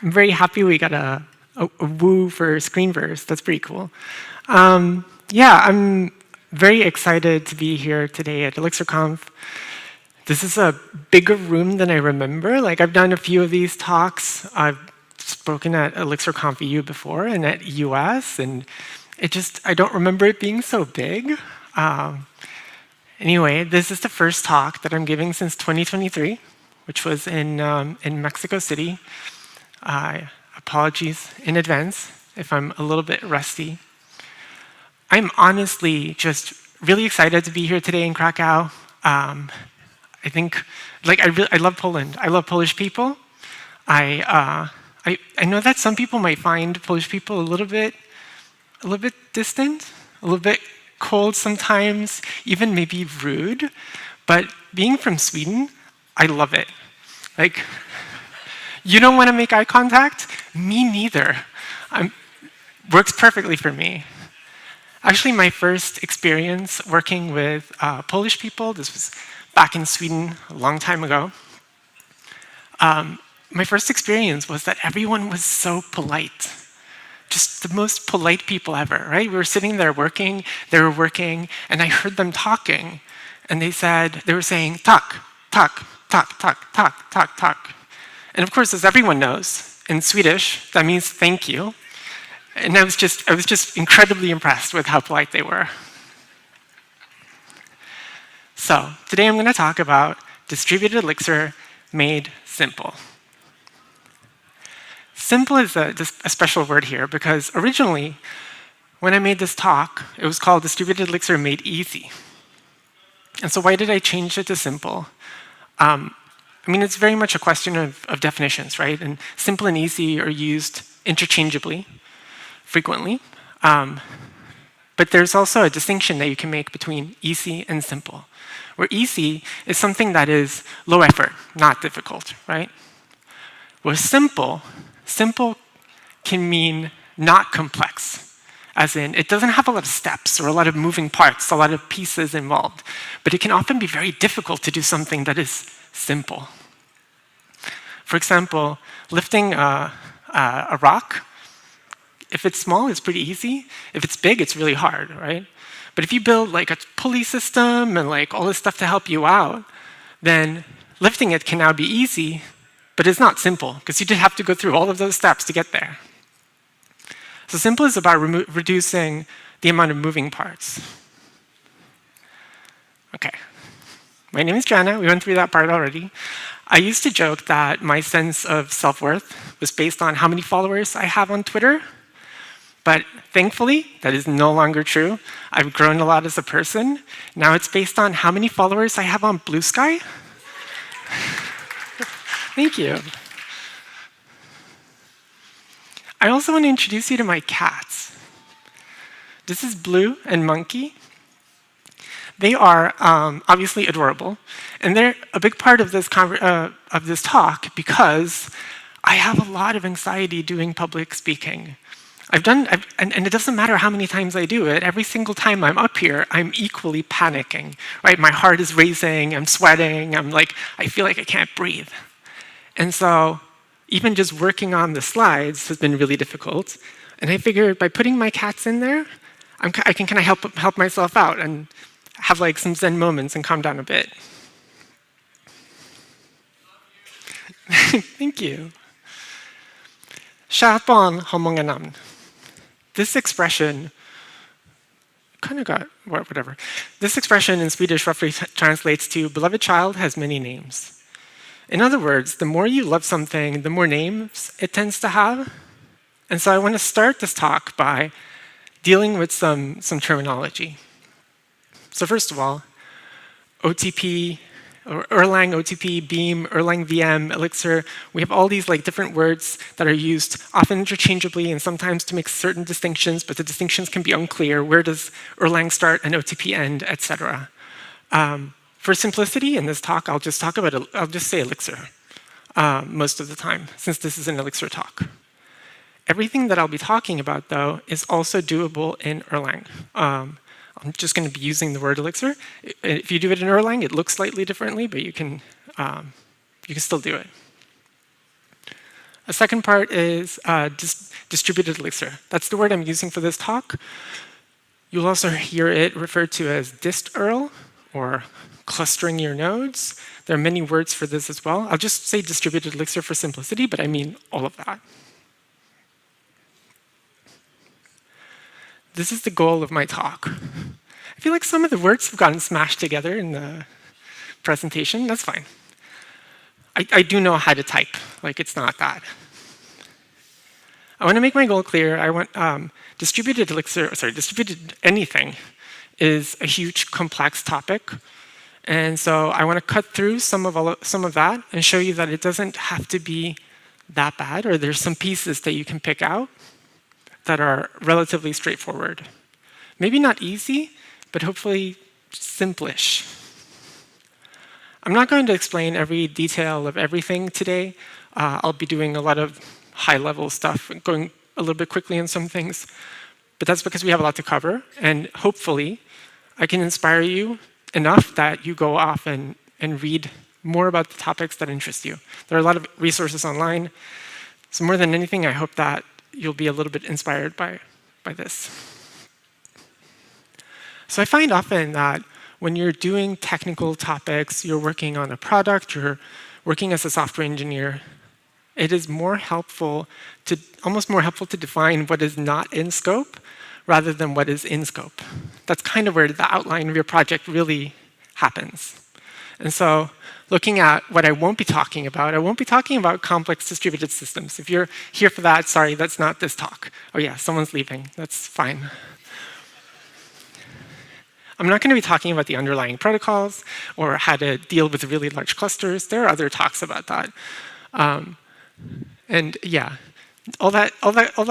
I'm very happy we got a woo for Screenverse. That's pretty cool. Yeah, I'm very excited to be here today at ElixirConf. This is a bigger room than I remember. Like, I've done a few of these talks. I've spoken at ElixirConf EU before and at US, and I don't remember it being so big. Anyway, this is the first talk that I'm giving since 2023, which was in Mexico City. Apologies in advance if I'm a little bit rusty. I'm honestly just really excited to be here today in Krakow. I think, I love Poland. I love Polish people. I know that some people might find Polish people a little bit distant, a little bit cold sometimes, even maybe rude. But being from Sweden, I love it. Like, you don't want to make eye contact? Me neither. Works perfectly for me. Actually, my first experience working with Polish people, this was back in Sweden a long time ago. My first experience was that everyone was so polite. Just the most polite people ever, right? We were sitting there working, they were working, and I heard them talking. And they were saying, tak, tak, tak, tak, tak, tak, tak. And of course, as everyone knows, in Swedish, that means thank you. And I was just incredibly impressed with how polite they were. So today I'm going to talk about distributed Elixir made simple. Simple is a special word here because originally, when I made this talk, it was called distributed Elixir made easy. And so why did I change it to simple? I mean, it's very much a question of definitions, right? And simple and easy are used interchangeably, frequently. But there's also a distinction that you can make between easy and simple, where easy is something that is low effort, not difficult, right? Whereas simple can mean not complex, as in it doesn't have a lot of steps or a lot of moving parts, a lot of pieces involved, but it can often be very difficult to do something that is simple. For example, lifting a rock, if it's small, it's pretty easy. If it's big, it's really hard, right? But if you build like a pulley system and like all this stuff to help you out, then lifting it can now be easy, but it's not simple because you did have to go through all of those steps to get there. So simple is about reducing the amount of moving parts. Okay. My name is Johanna. We went through that part already. I used to joke that my sense of self-worth was based on how many followers I have on Twitter. But thankfully, that is no longer true. I've grown a lot as a person. Now it's based on how many followers I have on Blue Sky. Thank you. I also want to introduce you to my cats. This is Blue and Monkey. They are obviously adorable, and they're a big part of this talk because I have a lot of anxiety doing public speaking. And it doesn't matter how many times I do it, every single time I'm up here, I'm equally panicking, right? My heart is racing, I'm sweating, I feel like I can't breathe. And so even just working on the slides has been really difficult. And I figured by putting my cats in there, I can kind of help myself out and have like some Zen moments and calm down a bit. Thank you. Kärt barn har många namn. This expression This expression in Swedish roughly translates to beloved child has many names. In other words, the more you love something, the more names it tends to have. And so I want to start this talk by dealing with some terminology. So first of all, OTP, or Erlang, OTP, Beam, Erlang VM, Elixir, we have all these different words that are used often interchangeably and sometimes to make certain distinctions, but the distinctions can be unclear. Where does Erlang start and OTP end, etc. For simplicity in this talk, I'll just say Elixir most of the time, since this is an Elixir talk. Everything that I'll be talking about, though, is also doable in Erlang. I'm just going to be using the word Elixir. If you do it in Erlang, it looks slightly differently, but you can still do it. A second part is distributed Elixir. That's the word I'm using for this talk. You'll also hear it referred to as dist-url, or clustering your nodes. There are many words for this as well. I'll just say distributed Elixir for simplicity, but I mean all of that. This is the goal of my talk. I feel like some of the words have gotten smashed together in the presentation. That's fine. I do know how to type. Like, it's not that. I want to make my goal clear. I want distributed anything is a huge, complex topic. And so I want to cut through some of that and show you that it doesn't have to be that bad, or there's some pieces that you can pick out that are relatively straightforward. Maybe not easy, but hopefully simplish. I'm not going to explain every detail of everything today. I'll be doing a lot of high-level stuff, going a little bit quickly on some things. But that's because we have a lot to cover. And hopefully, I can inspire you enough that you go off and read more about the topics that interest you. There are a lot of resources online. So more than anything, I hope that you'll be a little bit inspired by this. So I find often that when you're doing technical topics, you're working on a product, you're working as a software engineer, it is almost more helpful to define what is not in scope rather than what is in scope. That's kind of where the outline of your project really happens. And so looking at what I won't be talking about complex distributed systems. If you're here for that, sorry, that's not this talk. Oh yeah, someone's leaving. That's fine. I'm not going to be talking about the underlying protocols or how to deal with really large clusters. There are other talks about that. And yeah, all that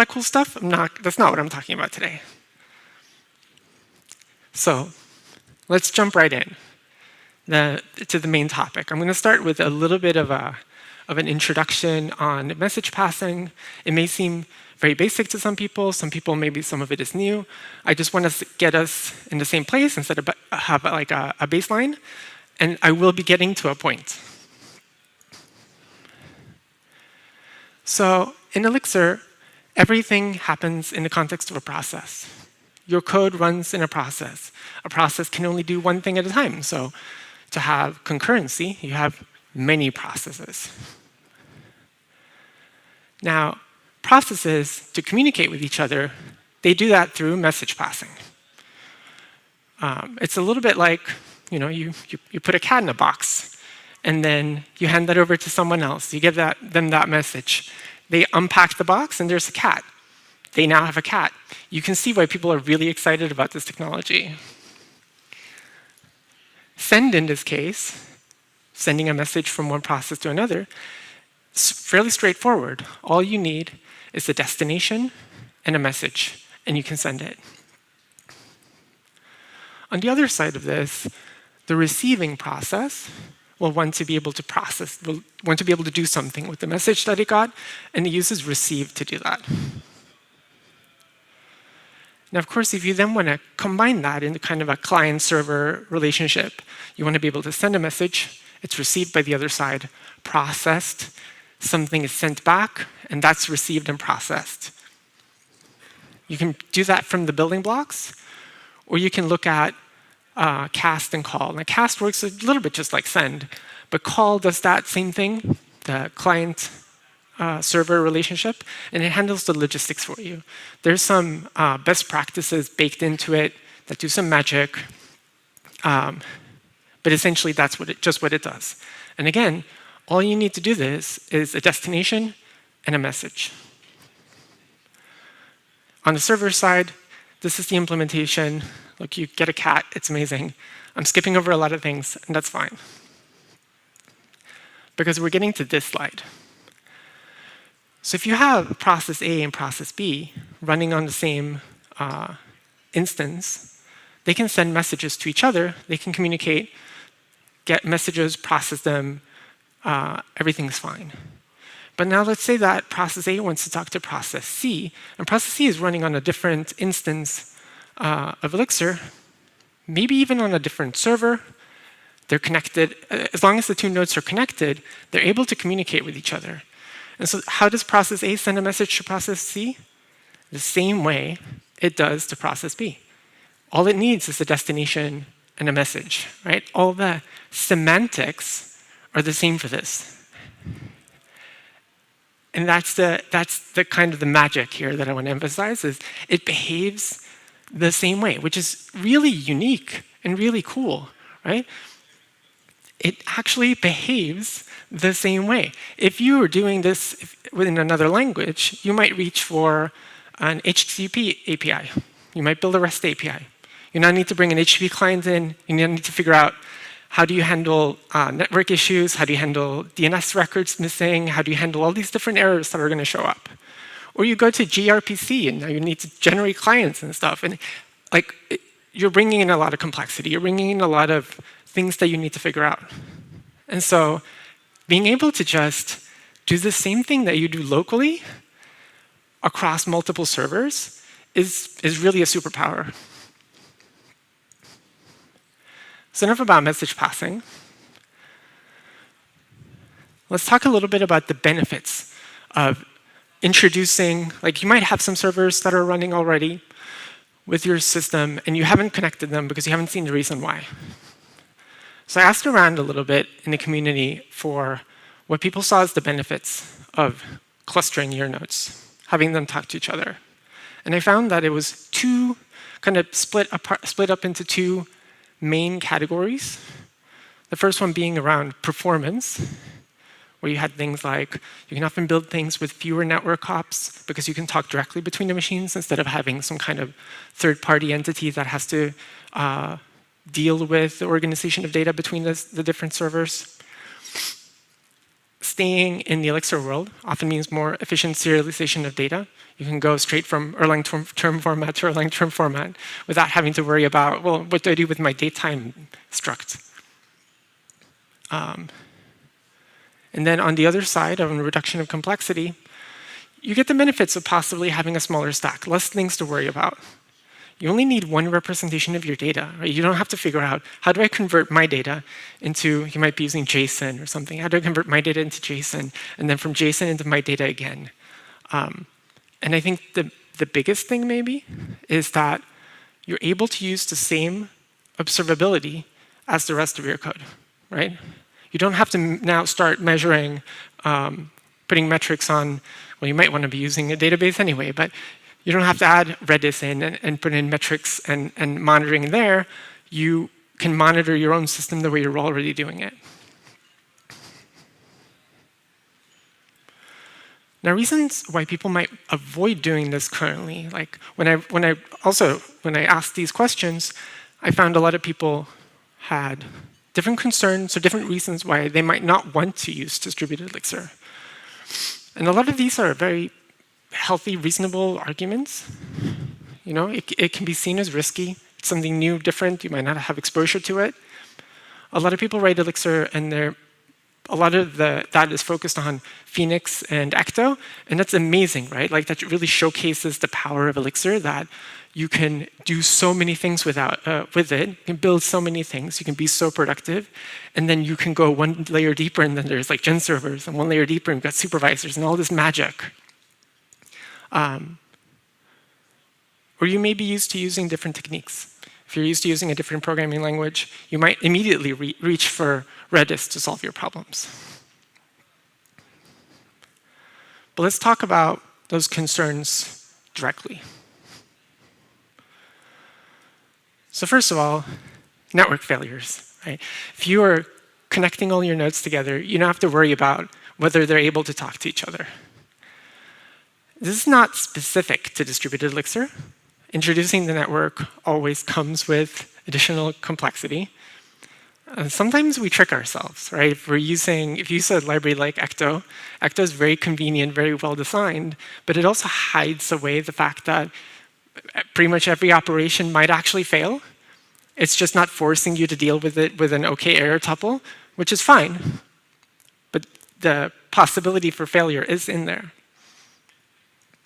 cool stuff, that's not what I'm talking about today. So let's jump right in to the main topic. I'm going to start with a little bit of an introduction on message passing. It may seem very basic to some people. Maybe some of it is new. I just want to get us in the same place instead of have like a baseline. And I will be getting to a point. So in Elixir, everything happens in the context of a process. Your code runs in a process. A process can only do one thing at a time. So to have concurrency, you have many processes. Now, processes, to communicate with each other, they do that through message passing. It's a little bit like, you put a cat in a box, and then you hand that over to someone else. You give them that message. They unpack the box, and there's a cat. They now have a cat. You can see why people are really excited about this technology. Send, in this case, sending a message from one process to another, is fairly straightforward. All you need is a destination and a message, and you can send it. On the other side of this, the receiving process will want to be able to do something with the message that it got, and it uses receive to do that. Now, of course, if you then want to combine that into kind of a client-server relationship, you want to be able to send a message, it's received by the other side, processed, something is sent back, and that's received and processed. You can do that from the building blocks, or you can look at cast and call. Now, cast works a little bit just like send, but call does that same thing, the client server relationship, and it handles the logistics for you. There's some best practices baked into it that do some magic, but essentially that's just what it does. And again, all you need to do this is a destination and a message. On the server side, this is the implementation. Look, you get a cat, it's amazing. I'm skipping over a lot of things, and that's fine. Because we're getting to this slide. So if you have process A and process B running on the same instance, they can send messages to each other, they can communicate, get messages, process them, everything's fine. But now let's say that process A wants to talk to process C, and process C is running on a different instance of Elixir, maybe even on a different server. They're connected. As long as the two nodes are connected, they're able to communicate with each other. And so how does process A send a message to process C? The same way it does to process B. All it needs is a destination and a message, right? All the semantics are the same for this. And that's the kind of the magic here that I want to emphasize is it behaves the same way, which is really unique and really cool, right? It actually behaves the same way. If you were doing this within another language, you might reach for an HTTP API. You might build a REST API. You now need to bring an HTTP client in. You now need to figure out how do you handle network issues? How do you handle DNS records missing? How do you handle all these different errors that are going to show up? Or you go to gRPC, and now you need to generate clients and stuff. And you're bringing in a lot of complexity. You're bringing in a lot of things that you need to figure out. And so being able to just do the same thing that you do locally across multiple servers is really a superpower. So enough about message passing. Let's talk a little bit about the benefits of introducing, you might have some servers that are running already with your system, and you haven't connected them because you haven't seen the reason why. So I asked around a little bit in the community for what people saw as the benefits of clustering your nodes, having them talk to each other. And I found that it was split up into two main categories. The first one being around performance, where you had things like you can often build things with fewer network hops because you can talk directly between the machines instead of having some kind of third-party entity that has to deal with the organization of data between the different servers. Staying in the Elixir world often means more efficient serialization of data. You can go straight from Erlang term format to Erlang term format without having to worry about, well, what do I do with my datetime struct? And then on the other side, of a reduction of complexity, you get the benefits of possibly having a smaller stack, less things to worry about. You only need one representation of your data, right? You don't have to figure out, how do I convert my data into, you might be using JSON or something. How do I convert my data into JSON, and then from JSON into my data again? And I think the biggest thing maybe is that you're able to use the same observability as the rest of your code, right? You don't have to now start measuring, putting metrics on, well, you might want to be using a database anyway, but you don't have to add Redis in and put in metrics and monitoring there. You can monitor your own system the way you're already doing it. Now, reasons why people might avoid doing this currently, when I asked these questions, I found a lot of people had different concerns or different reasons why they might not want to use distributed Elixir. And a lot of these are very healthy, reasonable arguments. It can be seen as risky. It's something new, different. You might not have exposure to it. A lot of people write Elixir, and a lot of that is focused on Phoenix and Ecto, and that's amazing, right? That really showcases the power of Elixir, that you can do so many things with it. You can build so many things. You can be so productive, and then you can go one layer deeper, and then there's gen servers, and one layer deeper, and you've got supervisors, and all this magic. Or you may be used to using different techniques. If you're used to using a different programming language, you might immediately reach for Redis to solve your problems. But let's talk about those concerns directly. So first of all, network failures, right? If you are connecting all your nodes together, you don't have to worry about whether they're able to talk to each other. This is not specific to distributed Elixir. Introducing the network always comes with additional complexity. Sometimes we trick ourselves, right? If you use a library like Ecto, Ecto is very convenient, very well designed, but it also hides away the fact that pretty much every operation might actually fail. It's just not forcing you to deal with it with an OK error tuple, which is fine. But the possibility for failure is in there.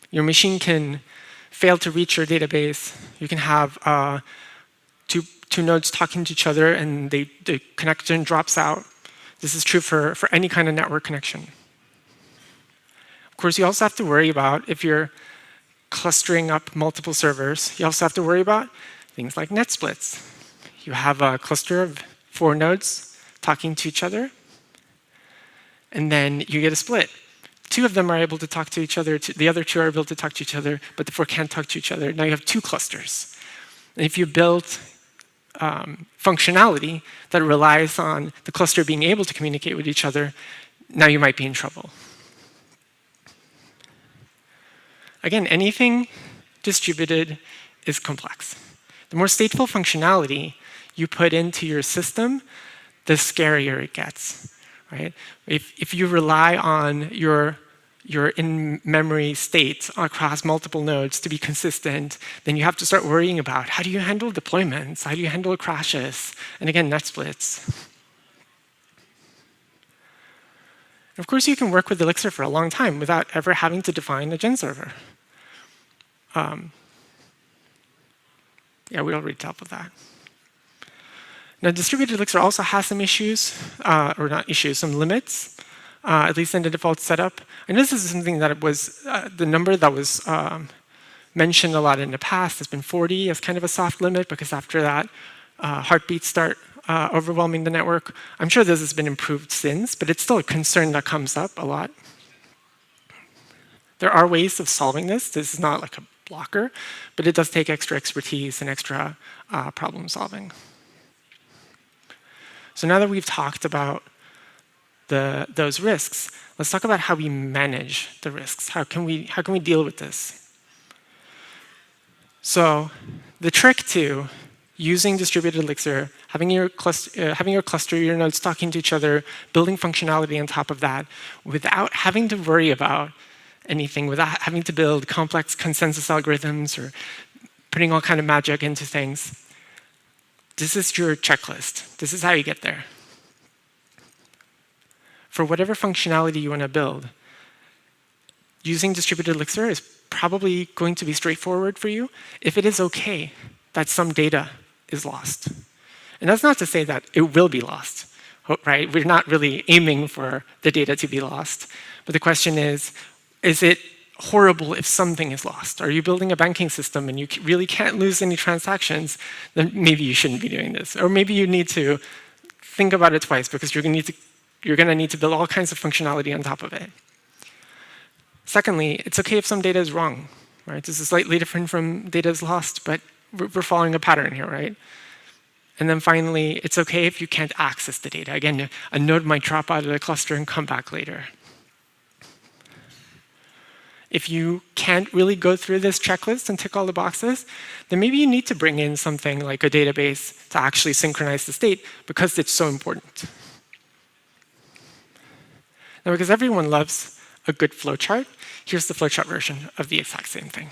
Your machine can fail to reach your database. You can have two nodes talking to each other, and the connection drops out. This is true for any kind of network connection. Of course, you also have to worry about if you're clustering up multiple servers. You also have to worry about things like net splits. You have a cluster of 4 nodes talking to each other, and then you get a split. 2 of them are able to talk to each other, the other 2 are able to talk to each other, but the 4 can't talk to each other. Now you have 2 clusters. And if you build functionality that relies on the cluster being able to communicate with each other, now you might be in trouble. Again, anything distributed is complex. The more stateful functionality you put into your system, the scarier it gets. Right? If you rely on your in-memory state across multiple nodes to be consistent, then you have to start worrying about how do you handle deployments, how do you handle crashes, and again, net splits. Of course, you can work with Elixir for a long time without ever having to define a gen server. Yeah, we already dealt with that. Now, distributed Elixir also has some issues, or not issues, some limits, at least in the default setup. And this is something that was, the number that was mentioned a lot in the past has been 40 as kind of a soft limit, because after that, heartbeats start overwhelming the network. I'm sure this has been improved since, but it's still a concern that comes up a lot. There are ways of solving this. This is not like a blocker, but it does take extra expertise and extra problem solving. So now that we've talked about those risks, let's talk about how we manage the risks. How can we deal with this? So the trick to using distributed Elixir, having your cluster, your nodes talking to each other, building functionality on top of that, without having to worry about anything, without having to build complex consensus algorithms or putting all kind of magic into things. This is your checklist. This is how you get there. For whatever functionality you want to build, using distributed Elixir is probably going to be straightforward for you if it is okay that some data is lost. And that's not to say that it will be lost, right? We're not really aiming for the data to be lost. But the question is it horrible if something is lost? Are you building a banking system and you really can't lose any transactions? Then maybe you shouldn't be doing this. Or maybe you need to think about it twice, because you're going to need to build all kinds of functionality on top of it. Secondly, it's okay if some data is wrong. Right? This is slightly different from data is lost, but we're following a pattern here, right? And then finally, it's okay if you can't access the data. Again, a node might drop out of the cluster and come back later. If you can't really go through this checklist and tick all the boxes, then maybe you need to bring in something like a database to actually synchronize the state, because it's so important. Now, because everyone loves a good flowchart, here's the flowchart version of the exact same thing.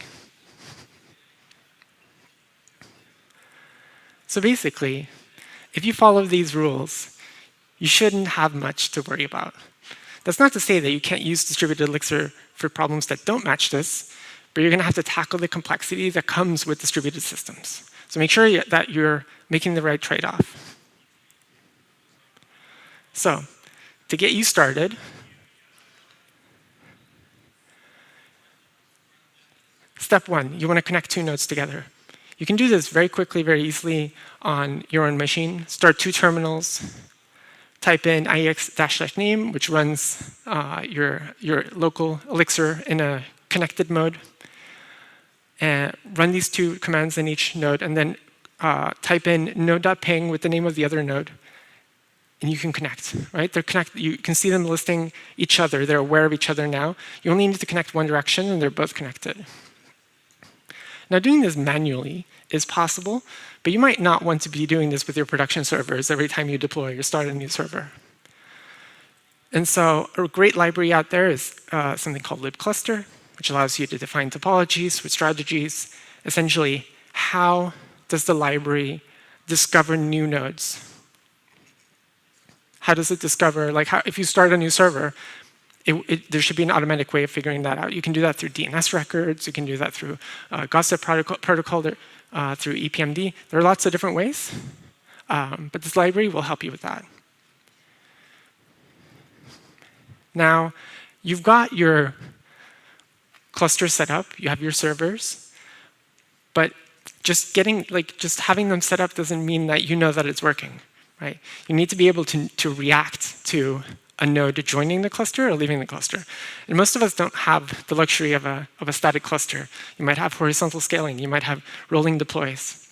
So basically, if you follow these rules, you shouldn't have much to worry about. That's not to say that you can't use distributed Elixir for problems that don't match this, but you're going to have to tackle the complexity that comes with distributed systems. So make sure that you're making the right trade-off. So to get you started, step 1, you want to connect 2 nodes together. You can do this very quickly, very easily on your own machine. Start 2 terminals. Type in iex-name, which runs your local Elixir in a connected mode. And run these 2 commands in each node, and then type in node.ping with the name of the other node. And you can connect, right? They're connected. You can see them listing each other. They're aware of each other now. You only need to connect one direction, and they're both connected. Now, doing this manually is possible, but you might not want to be doing this with your production servers every time you deploy or start a new server. And so a great library out there is something called libcluster, which allows you to define topologies with strategies. Essentially, how does the library discover new nodes? How does it discover, like if you start a new server, there should be an automatic way of figuring that out. You can do that through DNS records. You can do that through gossip protocol, through EPMD. There are lots of different ways, but this library will help you with that. Now, you've got your cluster set up, you have your servers, but just having them set up doesn't mean that you know that it's working, right? You need to be able to react to a node joining the cluster or leaving the cluster. And most of us don't have the luxury of a static cluster. You might have horizontal scaling. You might have rolling deploys.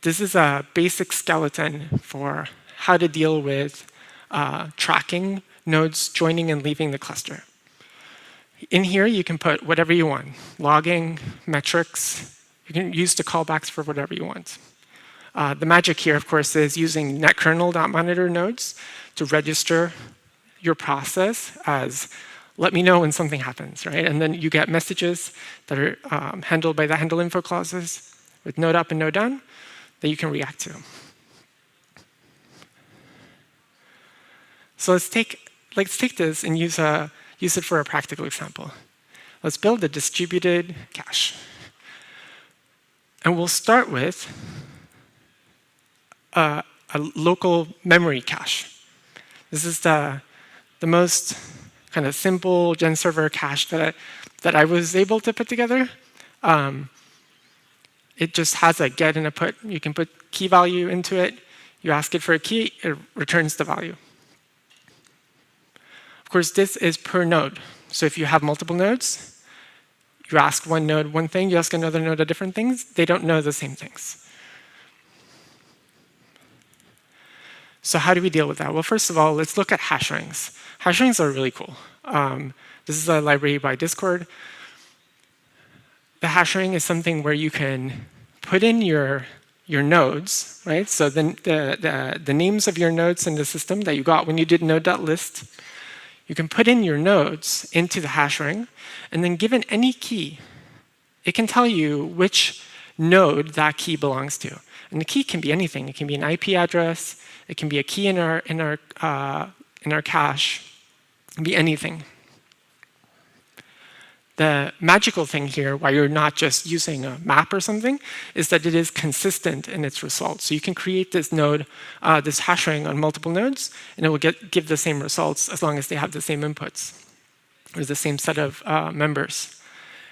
This is a basic skeleton for how to deal with tracking nodes joining and leaving the cluster. In here, you can put whatever you want. Logging, metrics. You can use the callbacks for whatever you want. The magic here, of course, is using netkernel.monitor nodes to register your process as let me know when something happens, right? And then you get messages that are handled by the handle info clauses with node up and node down that you can react to. So let's take this and use it for a practical example. Let's build a distributed cache. And we'll start with a local memory cache. This is the most kind of simple gen server cache that I was able to put together. It just has a get and a put. You can put key value into it. You ask it for a key, it returns the value. Of course, this is per node. So if you have multiple nodes, you ask one node one thing, you ask another node a different things, they don't know the same things. So how do we deal with that? Well, first of all, let's look at hash rings. Hash rings are really cool. This is a library by Discord. The hash ring is something where you can put in your nodes, right? So the names of your nodes in the system that you got when you did node.list, you can put in your nodes into the hash ring, and then given any key, it can tell you which node that key belongs to. And the key can be anything. It can be an IP address. It can be a key in our cache. It can be anything. The magical thing here, why you're not just using a map or something, is that it is consistent in its results. So you can create this node, this hash ring on multiple nodes, and it will give the same results as long as they have the same inputs or the same set of members.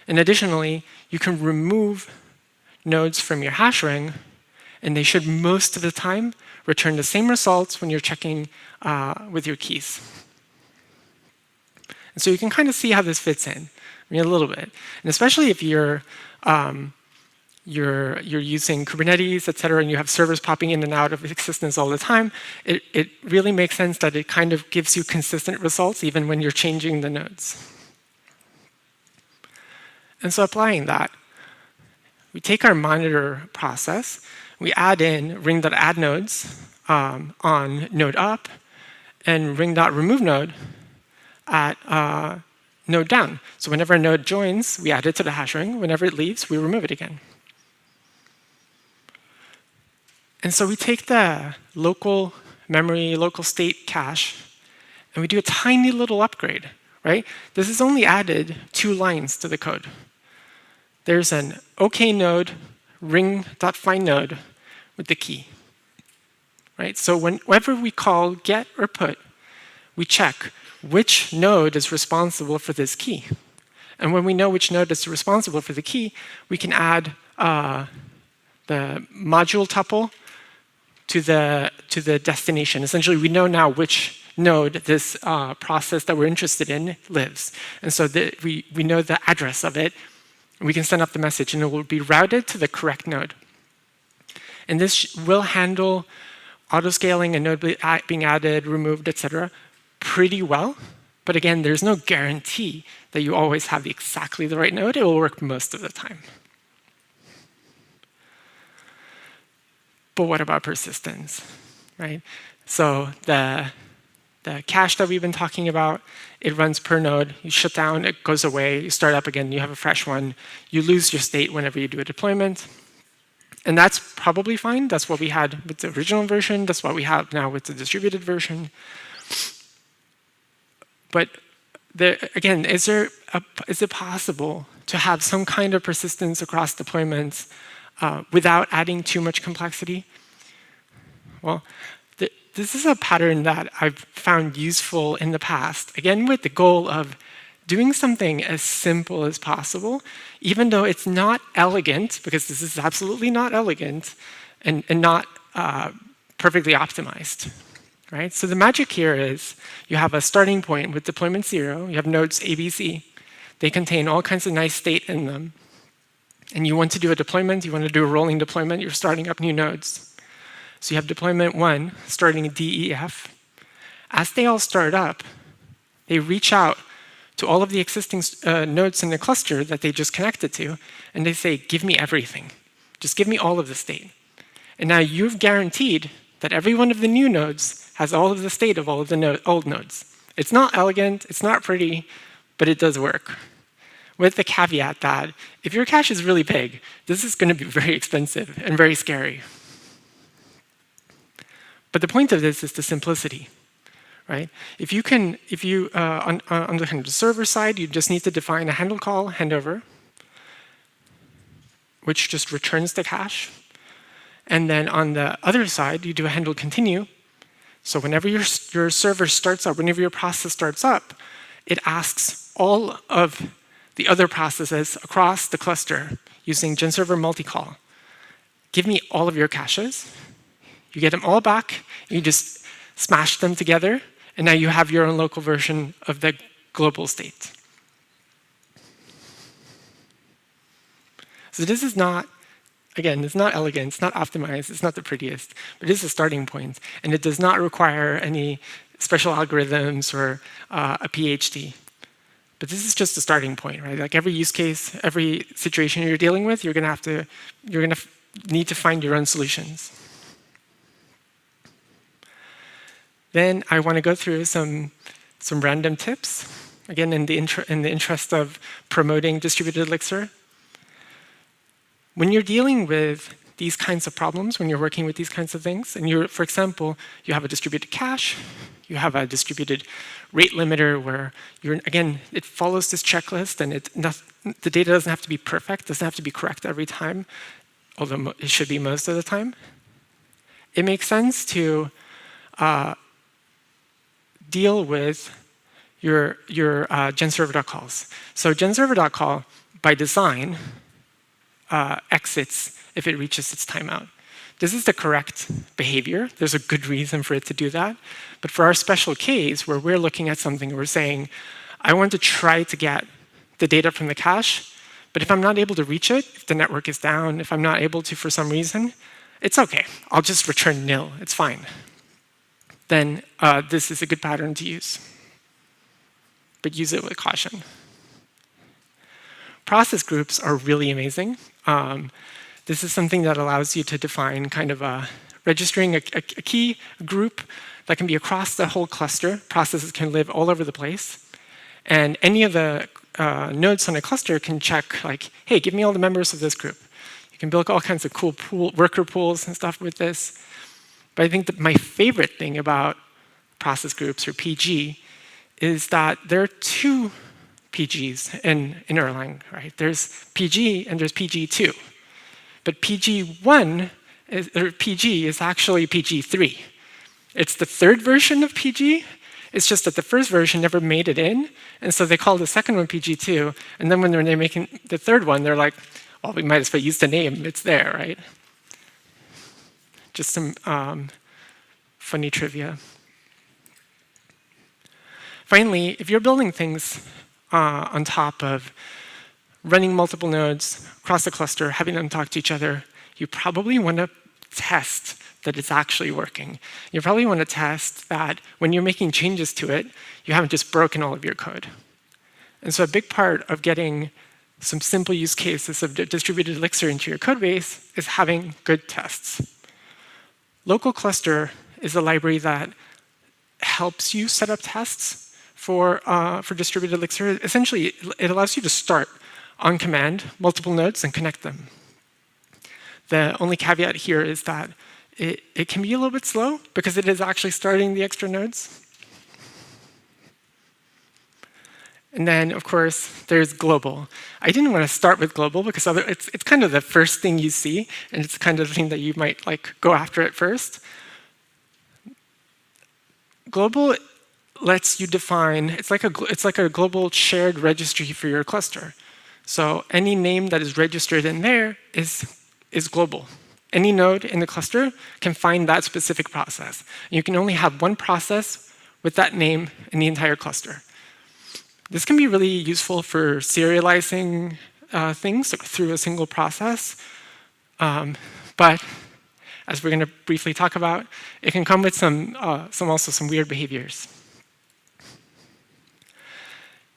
And additionally, you can remove nodes from your hash ring, and they should most of the time return the same results when you're checking with your keys. And so you can kind of see how this fits in. I mean, a little bit, and especially if you're using Kubernetes, et cetera, and you have servers popping in and out of existence all the time, it really makes sense that it kind of gives you consistent results even when you're changing the nodes. And so applying that, we take our monitor process, we add in ring.add nodes on node up, and ring.remove node at node down. So whenever a node joins, we add it to the hash ring. Whenever it leaves, we remove it again. And so we take the local memory, local state cache, and we do a tiny little upgrade, right? This has only added 2 lines to the code. There's an OK node, ring.find node with the key, right? So whenever we call get or put, we check which node is responsible for this key. And when we know which node is responsible for the key, we can add the module tuple to the destination. Essentially, we know now which node this process that we're interested in lives. And so we know the address of it. We can send up the message, and it will be routed to the correct node. And this will handle auto-scaling and node being added, removed, et cetera, pretty well. But again, there's no guarantee that you always have exactly the right node. It will work most of the time. But what about persistence, right? So the cache that we've been talking about, it runs per node. You shut down, it goes away. You start up again, you have a fresh one. You lose your state whenever you do a deployment. And that's probably fine. That's what we had with the original version. That's what we have now with the distributed version. But again, is it possible to have some kind of persistence across deployments without adding too much complexity? Well, this is a pattern that I've found useful in the past, again, with the goal of doing something as simple as possible, even though it's not elegant, because this is absolutely not elegant, and not perfectly optimized. Right? So the magic here is you have a starting point with deployment 0. You have nodes A, B, C. They contain all kinds of nice state in them. And you want to do a deployment. You want to do a rolling deployment. You're starting up new nodes. So you have deployment 1 starting D, E, F. As they all start up, they reach out to all of the existing nodes in the cluster that they just connected to, and they say, give me everything. Just give me all of the state. And now you've guaranteed that every one of the new nodes has all of the state of all of the old nodes. It's not elegant, it's not pretty, but it does work. With the caveat that if your cache is really big, this is going to be very expensive and very scary. But the point of this is the simplicity. Right? On the kind of server side, you just need to define a handle call handover, which just returns the cache. And then on the other side, you do a handle continue. So whenever your server starts up, whenever your process starts up, it asks all of the other processes across the cluster using genserver multicall. Give me all of your caches. You get them all back. You just smash them together. And now you have your own local version of the global state. So this is not, again, it's not elegant, it's not optimized, it's not the prettiest, but it is a starting point. And it does not require any special algorithms or a PhD. But this is just a starting point, right? Like every use case, every situation you're dealing with, you're going to need to find your own solutions. Then I want to go through some random tips, again, in the interest of promoting distributed Elixir. When you're dealing with these kinds of problems, when you're working with these kinds of things, and for example, you have a distributed cache, you have a distributed rate limiter where again, it follows this checklist, and the data doesn't have to be perfect, doesn't have to be correct every time, although it should be most of the time. It makes sense to deal with your genserver.calls. So genserver.call, by design, exits if it reaches its timeout. This is the correct behavior. There's a good reason for it to do that. But for our special case, where we're looking at something and we're saying, I want to try to get the data from the cache, but if I'm not able to reach it, if the network is down, if I'm not able to for some reason, it's OK. I'll just return nil. It's fine. Then this is a good pattern to use. But use it with caution. Process groups are really amazing. This is something that allows you to define kind of registering a key group that can be across the whole cluster. Processes can live all over the place. And any of the nodes on a cluster can check, like, hey, give me all the members of this group. You can build all kinds of cool worker pools and stuff with this. But I think that my favorite thing about process groups, or PG, is that there are two PGs in Erlang. Right? There's PG and there's PG2. But PG1 or PG is actually PG3. It's the third version of PG. It's just that the first version never made it in, and so they call the second one PG2. And then when they're making the third one, they're like, well, we might as well use the name. It's there, right? Just some funny trivia. Finally, if you're building things on top of running multiple nodes across the cluster, having them talk to each other, you probably want to test that it's actually working. You probably want to test that when you're making changes to it, you haven't just broken all of your code. And so a big part of getting some simple use cases of distributed Elixir into your code base is having good tests. Local cluster is a library that helps you set up tests for distributed Elixir. Essentially, it allows you to start on command multiple nodes and connect them. The only caveat here is that it can be a little bit slow because it is actually starting the extra nodes. And then, of course, there's global. I didn't want to start with global because it's kind of the first thing you see, and it's kind of the thing that you might go after at first. Global lets you define, it's like a global shared registry for your cluster. So any name that is registered in there is global. Any node in the cluster can find that specific process. You can only have one process with that name in the entire cluster. This can be really useful for serializing things through a single process. But as we're going to briefly talk about, it can come with some weird behaviors.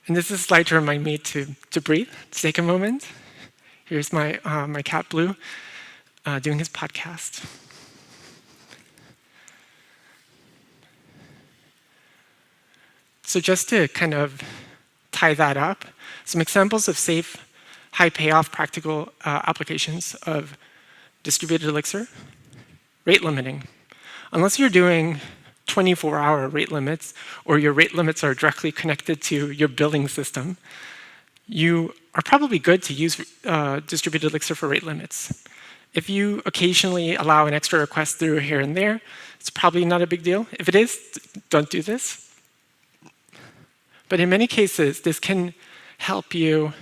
And this is a slide to remind me to breathe, to take a moment. Here's my cat Blue doing his podcast. So just to kind of tie that up, some examples of safe, high payoff practical applications of distributed Elixir. Rate limiting. Unless you're doing 24-hour rate limits, or your rate limits are directly connected to your billing system, you are probably good to use distributed Elixir for rate limits. If you occasionally allow an extra request through here and there, it's probably not a big deal. If it is, don't do this. But in many cases, this can help you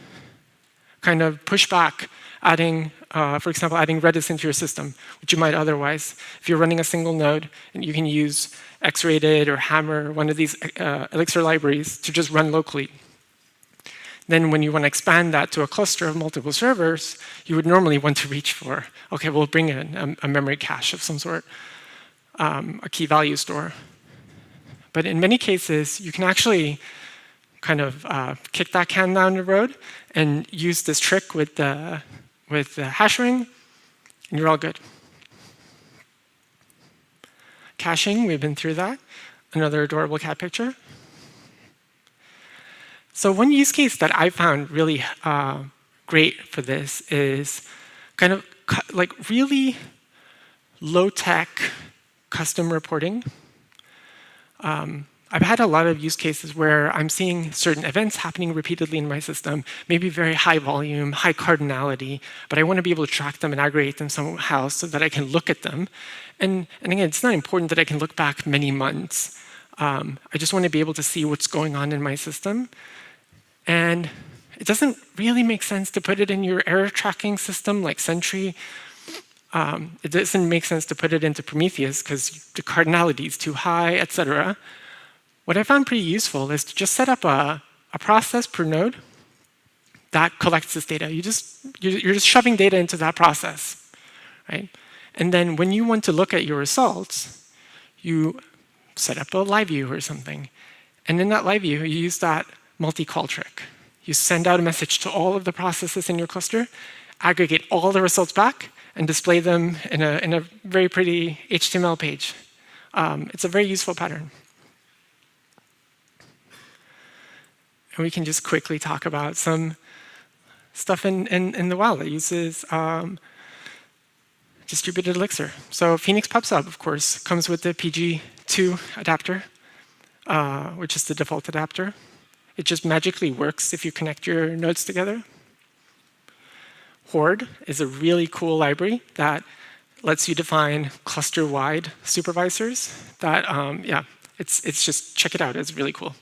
kind of push back adding, for example, adding Redis into your system, which you might otherwise. If you're running a single node, and you can use X-Rated or Hammer, one of these Elixir libraries, to just run locally. Then when you want to expand that to a cluster of multiple servers, you would normally want to reach for, OK, we'll bring in a memory cache of some sort, a key value store. But in many cases, you can actually kind of kick that can down the road and use this trick with the hash ring, and you're all good. Caching, we've been through that. Another adorable cat picture. So one use case that I found really great for this is kind of like really low-tech custom reporting. I've had a lot of use cases where I'm seeing certain events happening repeatedly in my system, maybe very high volume, high cardinality, but I want to be able to track them and aggregate them somehow so that I can look at them. And again, it's not important that I can look back many months. I just want to be able to see what's going on in my system. And it doesn't really make sense to put it in your error tracking system like Sentry. It doesn't make sense to put it into Prometheus because the cardinality is too high, et cetera. What I found pretty useful is to just set up a process per node that collects this data. You're just shoving data into that process, right? And then when you want to look at your results, you set up a live view or something. And in that live view, you use that multi-call trick. You send out a message to all of the processes in your cluster, aggregate all the results back, and display them in a very pretty HTML page. It's a very useful pattern. And we can just quickly talk about some stuff in the wild that uses distributed Elixir. So Phoenix PubSub, of course, comes with the PG2 adapter, which is the default adapter. It just magically works if you connect your nodes together. Horde is a really cool library that lets you define cluster-wide supervisors. That, yeah, it's just, check it out. It's really cool.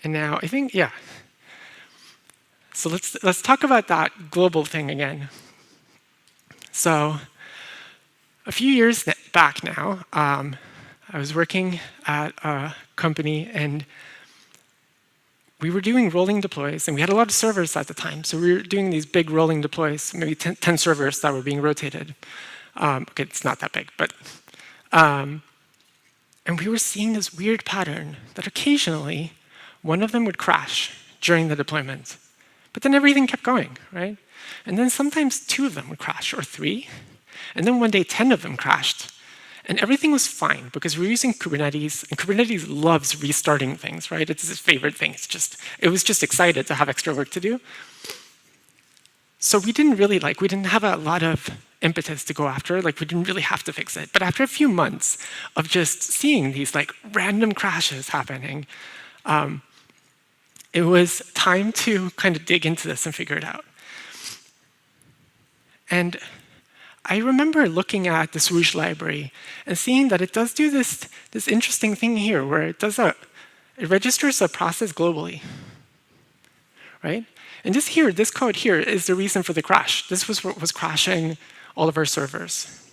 And now I think, yeah. So let's talk about that global thing again. So a few years back now, I was working at a company, and we were doing rolling deploys, and we had a lot of servers at the time. So we were doing these big rolling deploys, maybe 10 servers that were being rotated. OK, it's not that big, but and we were seeing this weird pattern that occasionally one of them would crash during the deployment. But then everything kept going, right? And then sometimes 2 of them would crash, or 3. And then one day, 10 of them crashed. And everything was fine, because we're using Kubernetes, and Kubernetes loves restarting things, right? It's its favorite thing. It was just excited to have extra work to do. So we didn't have a lot of impetus to go after. We didn't really have to fix it. But after a few months of just seeing these random crashes happening, it was time to kind of dig into this and figure it out. And I remember looking at the swoosh library and seeing that it does do this interesting thing here where it registers a process globally, right? And this code here is the reason for the crash. This was what was crashing all of our servers.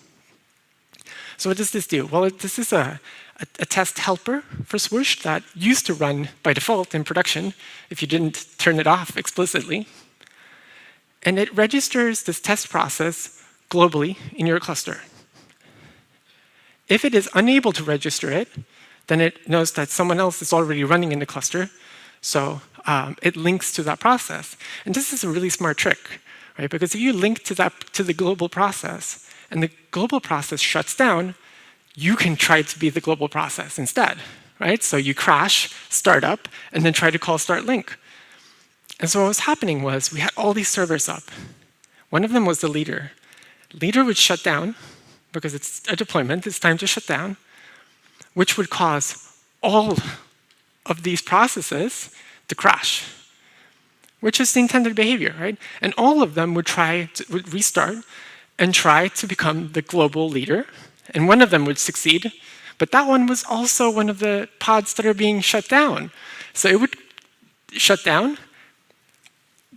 So what does this do? Well, this is a test helper for swoosh that used to run by default in production if you didn't turn it off explicitly. And it registers this test process globally in your cluster. If it is unable to register it, then it knows that someone else is already running in the cluster, so it links to that process. And this is a really smart trick, right? Because if you link to the global process, and the global process shuts down, you can try to be the global process instead, right? So you crash, start up, and then try to call start link. And so what was happening was we had all these servers up. One of them was the leader. Leader would shut down, because it's a deployment, it's time to shut down, which would cause all of these processes to crash, which is the intended behavior, right? And all of them would restart and try to become the global leader, and one of them would succeed, but that one was also one of the pods that are being shut down. So it would shut down,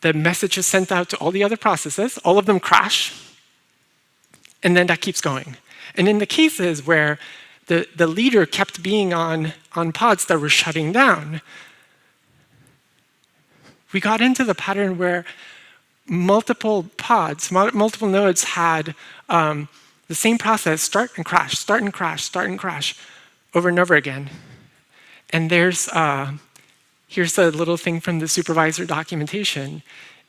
the message is sent out to all the other processes, all of them crash, and then that keeps going. And in the cases where the leader kept being on pods that were shutting down, we got into the pattern where multiple pods, multiple nodes had the same process start and crash, start and crash, start and crash over and over again. And here's a little thing from the supervisor documentation.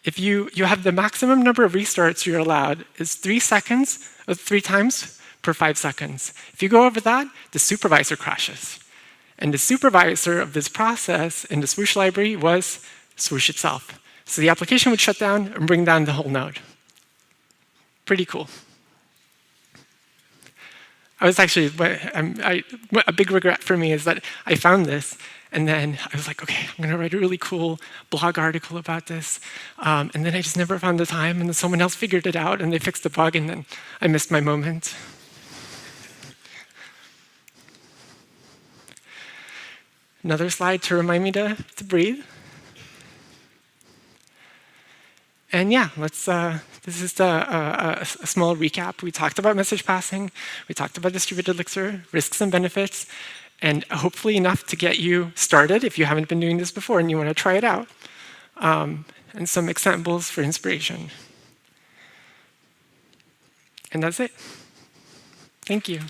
If you have the maximum number of restarts you're allowed is 3 times per 5 seconds. If you go over that, the supervisor crashes. And the supervisor of this process in the swoosh library was swoosh itself. So the application would shut down and bring down the whole node. Pretty cool. I was actually, a big regret for me is that I found this, and then I was like, okay, I'm going to write a really cool blog article about this. And then I just never found the time, and then someone else figured it out, and they fixed the bug, and then I missed my moment. Another slide to remind me to breathe. And yeah, this is a small recap. We talked about message passing. We talked about distributed Elixir, risks and benefits, and hopefully enough to get you started if you haven't been doing this before and you want to try it out, and some examples for inspiration. And that's it. Thank you.